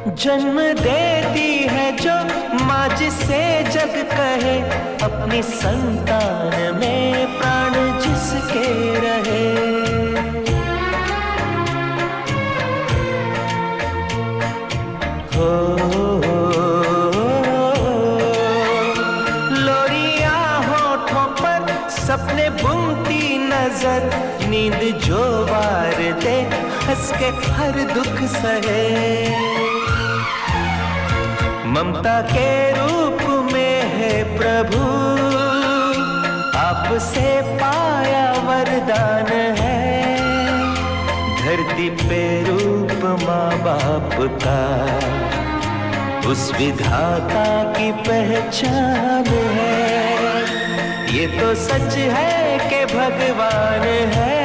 जन्म देती है जो माँ जिसे जग कहे, अपनी संतान में प्राण जिसके रहे। हो लोरियां होठों पर सपने बुनती नजर, नींद जो वार दे हंस के हर दुख सहे। ममता के रूप में है प्रभु, आपसे पाया वरदान है। धरती पे रूप माँ बाप का, उस विधाता की पहचान है। ये तो सच है कि भगवान है,